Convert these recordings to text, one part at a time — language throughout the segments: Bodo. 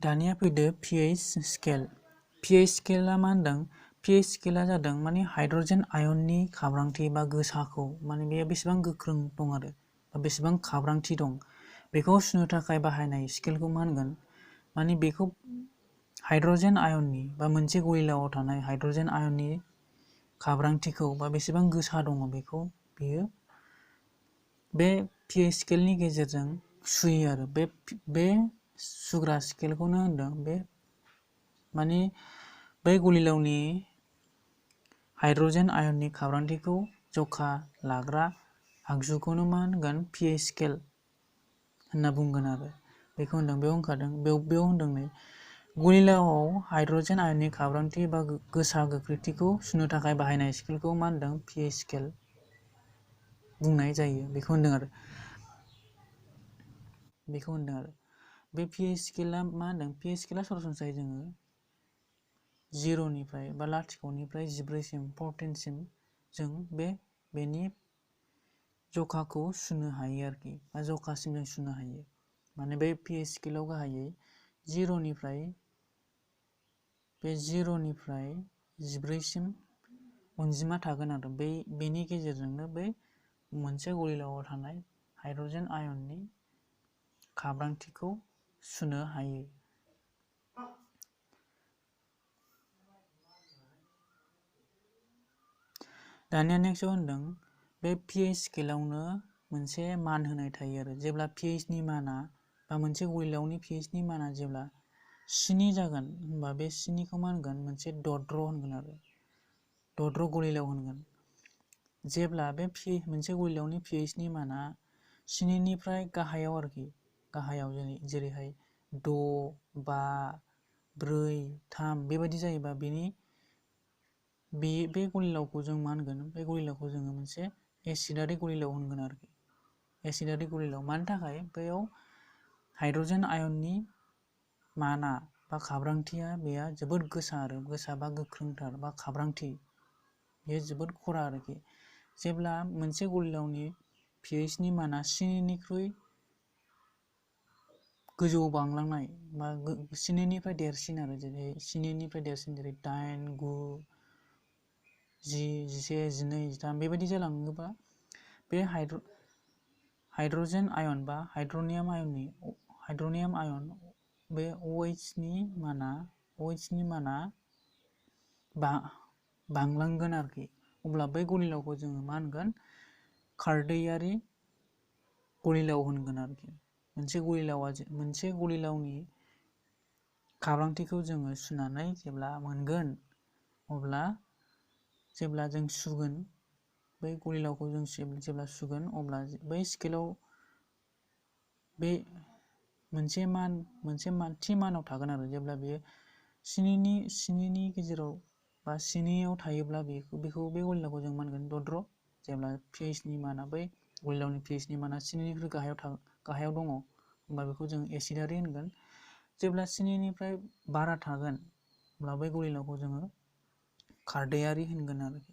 दानिया फैदो pH स्केल। pH स्केला मा होनदों? pH स्केला जादों माने हाइड्रजेन आयननि खाब्रांथि बा गोसाखौ माने बेयो बेसेबां गोख्रों दं आरो बा बेसेबां खाब्रांथि दं बेखौ सुनो थाखाय बाहायनाय स्केलखौ मा होनगोन? माने बेखौ हाइड्रजेन आयननि बा मोनसे गलिलाआव थानाय हाइड्रजेन आयननि खाब्रांथिखौ बा बेसेबां गोसा दङ बेखौ बेयो बे pH स्केलनि गेजेरजों सुयो आरो बे सुग्रा स्केलखौनो होनदों बे माने बै गलिलावनि हाइड्रजेन आयननि खाब्रांथिखौ जखा लाग्रा आगजुखौनो मा होनगोन? pH स्केल होनना बुंगोन आरो बेखौ होनदों बेयाव होनखादों बेयाव होनदों नै गलिलाआव हाइड्रजेन आयननि खाब्रांथि बा गोसा गोख्रैथिखौ सुनो थाखाय बाहायनाय स्केलखौ मा होनदों? pH स्केल बुंनाय जायो बेखौ होनदों आरो बे pH स्केला मा होनदों? pH स्केला सरासनस्रायै जोङो 0निफ्राय बा 0निफ्राय 14 सिम जों बेनि जखाखौ सुनो हायो आरोखि बा जखासिम जों सुनो हायो। माने बे pH स्केलाव गाहायै 0निफ्राय 14 सिम अनजिमा थागोन आरो बेनि गेजेरजोंनो बै मोनसे गलिलाआव थानाय हाइड्रजेन आयननि खाब्रांथिखौ सुनो हायो। दानिया नेक्स्टआव होनदों बे pH स्केलावनो मोनसे मान होनाय थायो आरो जेब्ला pH नि माना बा मोनसे गलिलाआवनि pH नि माना जेब्ला 7 जागोन होनबा बे 7खौ मा होनगोन? मोनसे दद्र होनगोन आरो दद्र गलिलाव होनगोन। जेब्ला बे मोनसे गलिलाआवनि pH नि माना 7निफ्राय गाहायाव आरोखि गाहायाव जेरैहाय 6, 5, 4, 3 बेबायदि जायोबा बे गलिलावखौ जों मा होनगोन? बे गलिलावखौ जोङो मोनसे एसिडारि गलिलाव होनगोन आरोखि एसिडारि गलिलाव। मानि थाखाय? बेयाव हाइड्रजेन आयननि माना बा खाब्रांथिया बेया जोबोद गोसा बा गोख्रोंथार बा खाब्रांथि बेयो जोबोद खरा आरोखि। जेब्ला मोनसे गलिलावनि pH नि माना 7निख्रुइ गोजौआव बांलांनाय बा 7निफ्राय देरसिन आरो जेरै 7निफ्राय देरसिन जेरै 8, 9, 10, 11, 12, 13 बेबायदि जालाङोबा बे हाइड्रजेन आयन बा हाइड्रनियाम आयन बे OH नि माना बांलांगोन आरोखि। अब्ला बै गलिलावखौ जोङो मा होनगोन? खारदैयारि गलिलाव होनगोन आरोखि। मोनसे गलिलावनि खाब्रांथिखौ जोङो सुनानै जेब्ला मोनगोन अब्ला जेब्ला जों सुगोन बै गलिलावखौ जों जेब्ला सुगोन अब्ला बै स्केलाव बे मोनसे थि मानाव थागोन आरो जेब्ला बेयो 7नि गेजेराव बा 7आव थायोब्ला बेखौ बे गलिलावखौ जों मा होनगोन? दद्र। जेब्ला pH नि माना बै गलिलावनि pH नि माना 7निख्रुइ गाहायाव दङ होमबा बेखौ जों एसिडारि होनगोन। जेब्ला 7निफ्राय बारा थागोन अब्ला बै गलिलावखौ जोङो खारदैयारि होनगोन आरोखि।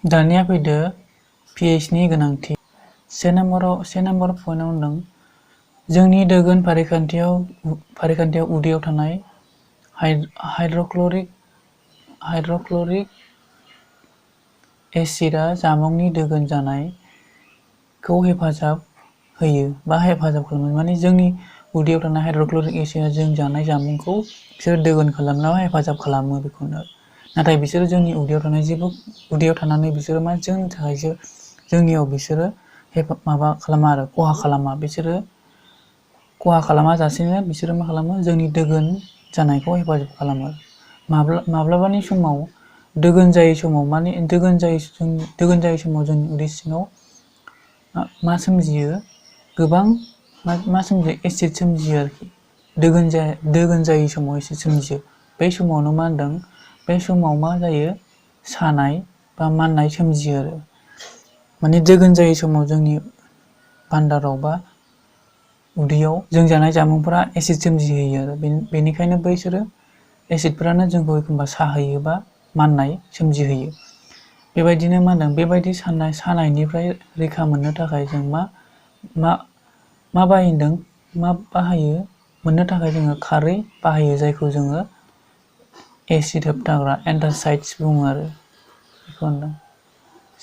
दानिया फैदो pH नि गोनांथि। 1 नाम्बार पइन्टआव होनदों जोंनि दोगोन फारिखान्थियाव उदैयाव थानाय हाइड्रक्लरिक एसिडआ जामुंनि दोगोन जानायखौ हेफाजाब होयो बा हेफाजाब खालामो। माने जोंनि उदैयाव थानाय हाइड्रक्लरिक एसिडआ जों जानाय जामुंखौ बिसोर दोगोन खालामनायाव हेफाजाब खालामो बेखौनो। नाथाय बिसोरो जोंनि उदैयाव थानानै बिसोरो मा जोंनियाव बिसोरो माबा खालामा आरो खहा खालामा। बिसोरो खहा खालामा जासेनो बिसोरो मा खालामो? जोंनि दोगोन जानायखौ हेफाजाब खालामो। माब्लाबानि समाव दोगोन जायै समाव जोंनि उदै सिङाव मा सोमजियो? गोबां मा सोमजियो? एसिड सोमजियो आरोखि। दोगोन जायै समाव एसिड सोमजियो। बै समावनो मा होनदों? बे समाव मा जायो? सानाय बा माननाय सोमजियो आरो माने दोगोन जायै समाव जोंनि भान्दाराव बा उदैयाव जों जानाय जामुंफोरा एसिड सोमजिहोयो आरो बेनिखायनो बैसोरो एसिडफोरानो जोंखौ एखनबा साहोयो बा माननाय सोमजिहोयो। बेबायदिनो मा होनदों? बेबायदि सानायनिफ्राय रैखा मोननो थाखाय जों मा बाहायो? मोननो थाखाय जोङो खारै बाहायो जायखौ जोङो एसिड होबथाग्रा एन्टासाइड्स बुङो आरो बेखौ होनदों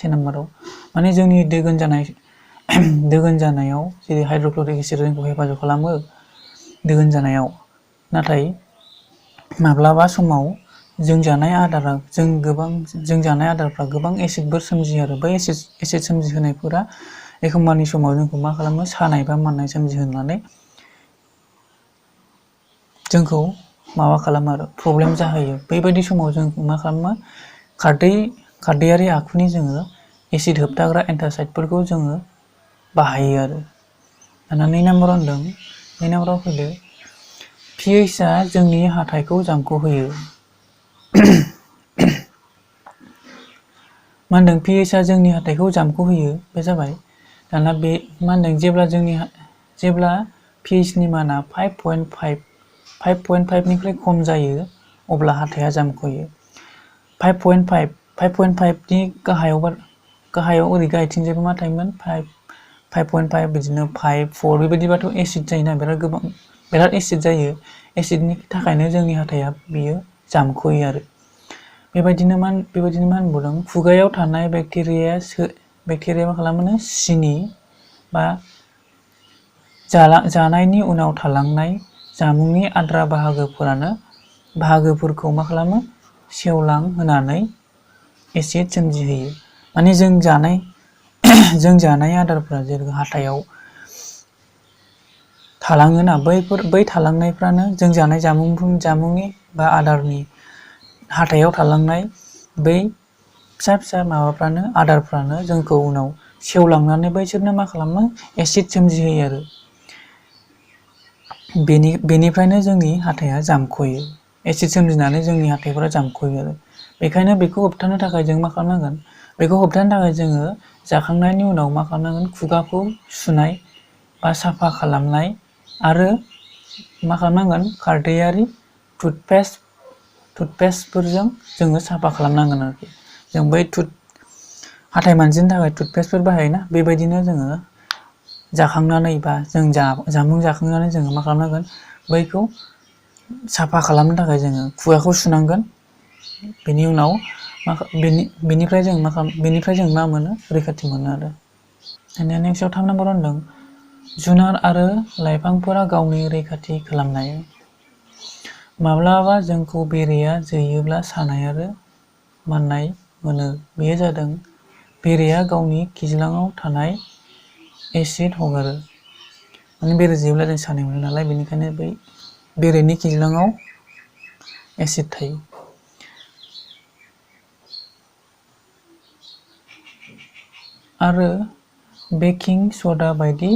1 नाम्बाराव माने जोंनि दोगोन जानायाव जेरै हाइड्रक्लरिक एसिड जोंखौ हेफाजाब खालामो दोगोन जानायाव नाथाय माब्लाबा समाव जों जानाय आदारफ्रा गोबां एसिडफोर सोमजियो आरो बै एसिड सोमजिहोनायफोरा एखमबानि समाव जोंखौ मा खालामो सानाय बा माननाय सोमजिहोनानै जोंखौ माबा खालामो आरो प्रब्लेम जाहोयो बेबायदि समाव जों मा खालामो खारदैयारि आखुनि जोङो एसिड होबथाग्रा एन्टासाइडफोरखौ जोङो बाहायो आरो दाना 2 नाम्बाराव होनदों 2 नाम्बाराव फैदो pHआ जोंनि हाथाइखौ जामखहोयो मा होनदों pHआ जोंनि हाथाइखौ जामखहोयो बे जाबाय दाना बे मा होनदों जेब्ला pHनि माना 5.5 निफ्राय खम जायो अब्ला हाथाइया जामखयो 5.5 नि गाहायाव ओरै गाहायथिंजायबो मा थायोमोन 5.5 बिदिनो 5.4 बेबायदिबाथ' एसिड जायोना बिराद एसिड जायो एसिडनि थाखायनो जोंनि हाथाइया बियो जामखयो आरो बेबायदिनो मा होनबावदों खुगायाव थानाय बेक्टेरिया मा खालामो सिनि बा जानायनि उनाव थालांनाय जामुंनि आद्रा बाहागोफोरखौ मा खालामो सेवलां होनानै एसिड सोमजिहोयो माने जों जानाय आदारफ्रा जेरै हाथायाव थालाङोना बै थालांनायफ्रानो जों जानाय जामुंनि बा आदारनि हाथायाव थालांनाय बै फिसा माबाफ्रानो आदारफ्रानो जोंखौ उनाव सेवलांनानै बैसोरनो मा खालामो एसिड सोमजिहोयो आरो बेनिफ्रायनो जोंनि हाथाइया जामखयो एसिड सोमजिनानै जोंनि हाथाइफोरा जामखयो आरो बेखायनो बेखौ होबथानो थाखाय जों मा खालामनांगोन बेखौ होबथानो थाखाय जोङो जाखांनायनि उनाव मा खालामनांगोन खुगाखौ सुनाय बा साफा खालामनाय आरो मा खालामनांगोन खारदैयारि टुथपेस्टफोरजों जोङो साफा खालामनांगोन आरोखि जों बै हाथाइ मानजिनो थाखाय टुथपेस्टफोर बाहायोना बेबायदिनो जोङो जाखांनानै बा जों जामुं जाखांनानै जोङो मा खालामनांगोन बैखौ साफा खालामनो थाखाय जोङो खुगाखौ सुनांगोन बेनि उनाव बेनिफ्राय जों मा मोनो रैखाथि मोनो आरो दानिया नेक्स्टआव 3 नाम्बाराव होनदों जुनार आरो लाइफांफोरा गावनि रैखाथि खालामनाय माब्लाबा जोंखौ बेरेया जोयोब्ला सानाय आरो माननाय मोनो बेयो जादों बेरेया गावनि खिज्लाङाव थानाय एसिड हगारो माने बेरे जोयोब्ला जों सानाय मोनो नालाय बेनिखायनो बै बेरेनि खिज्लाङाव एसिड थायो आरो बेकिं सदा बायदि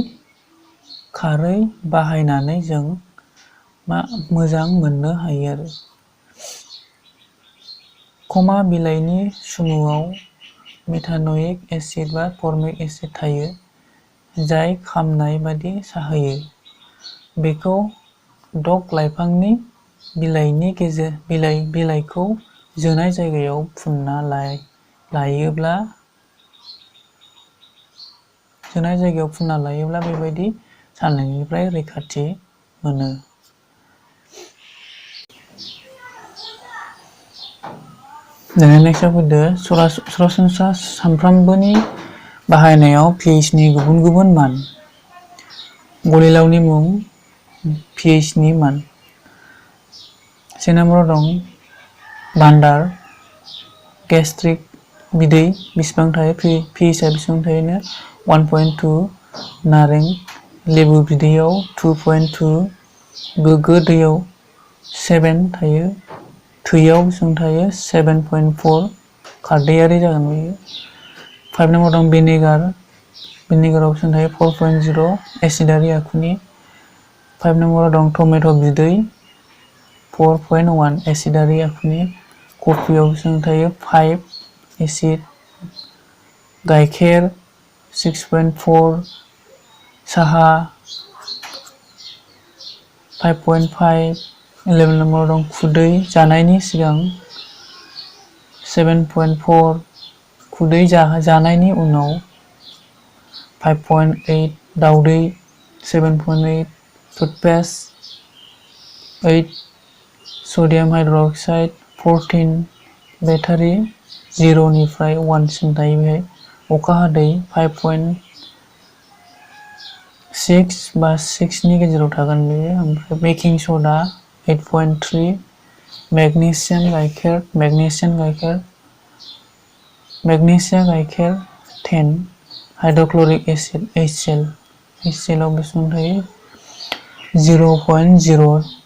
खारै बाहायनानै जों मोजां मोननो हायो आरो खमा बिलाइनि सुमुआव मेथानइक एसिड बा फर्मिक एसिड थायो जाय खामनाय बादि साहोयो बेखौ डक लाइफांनि बिलाइखौ जोनाय जायगायाव फुनना लायोब्ला बेबायदि सानायनिफ्राय रैखाथि मोनो दानिया नेक्स्टआव फैदो सरासनस्रा सानफ्रामबोनि बाहायनायाव pHनि गुबुन मान गलिलावनि मुं pHनि मान 1 नाम्बाराव दं बान्दार गेस्ट्रिक बिदै बेसेबां थायो pHआ बेसेबां थायोनो 1.2 नारें लेबु बिदैयाव 2.2 गोग्गो दैयाव 7 थायो थैयाव बेसेबां थायो 7.4 खारदैयारि जागोन बेयो 5 नाम्बाराव दं भिनेगाराव बेसेबां थायो 4.0 एसिडारि आखुनि 5 नाम्बाराव दं टमेट' बिदै 4.1 एसिडारि आखुनि कफियाव बेसेबां थायो 5 एसिड गाइखेर 6.4 साहा 5.5 11 नाम्बाराव दं खुदै जानायनि सिगां 7.4 खुदै जानायनि उनाव 5.8 दावदै 7.8 टुथपेस्ट 8 सडियाम हाइड्रक्साइड 14 बेटारि 0 निफ्राय 1 सिम थायो बेहाय अखा हादै 5.6 बा 6 नि गेजेराव थागोन बेयो ओमफ्राय बेकिं सदा 8.3 मेग्नेसियाम गाइखेर 10 हाइड्रक्लरिक एसिड HCl आव बेसेबां थायो 0.0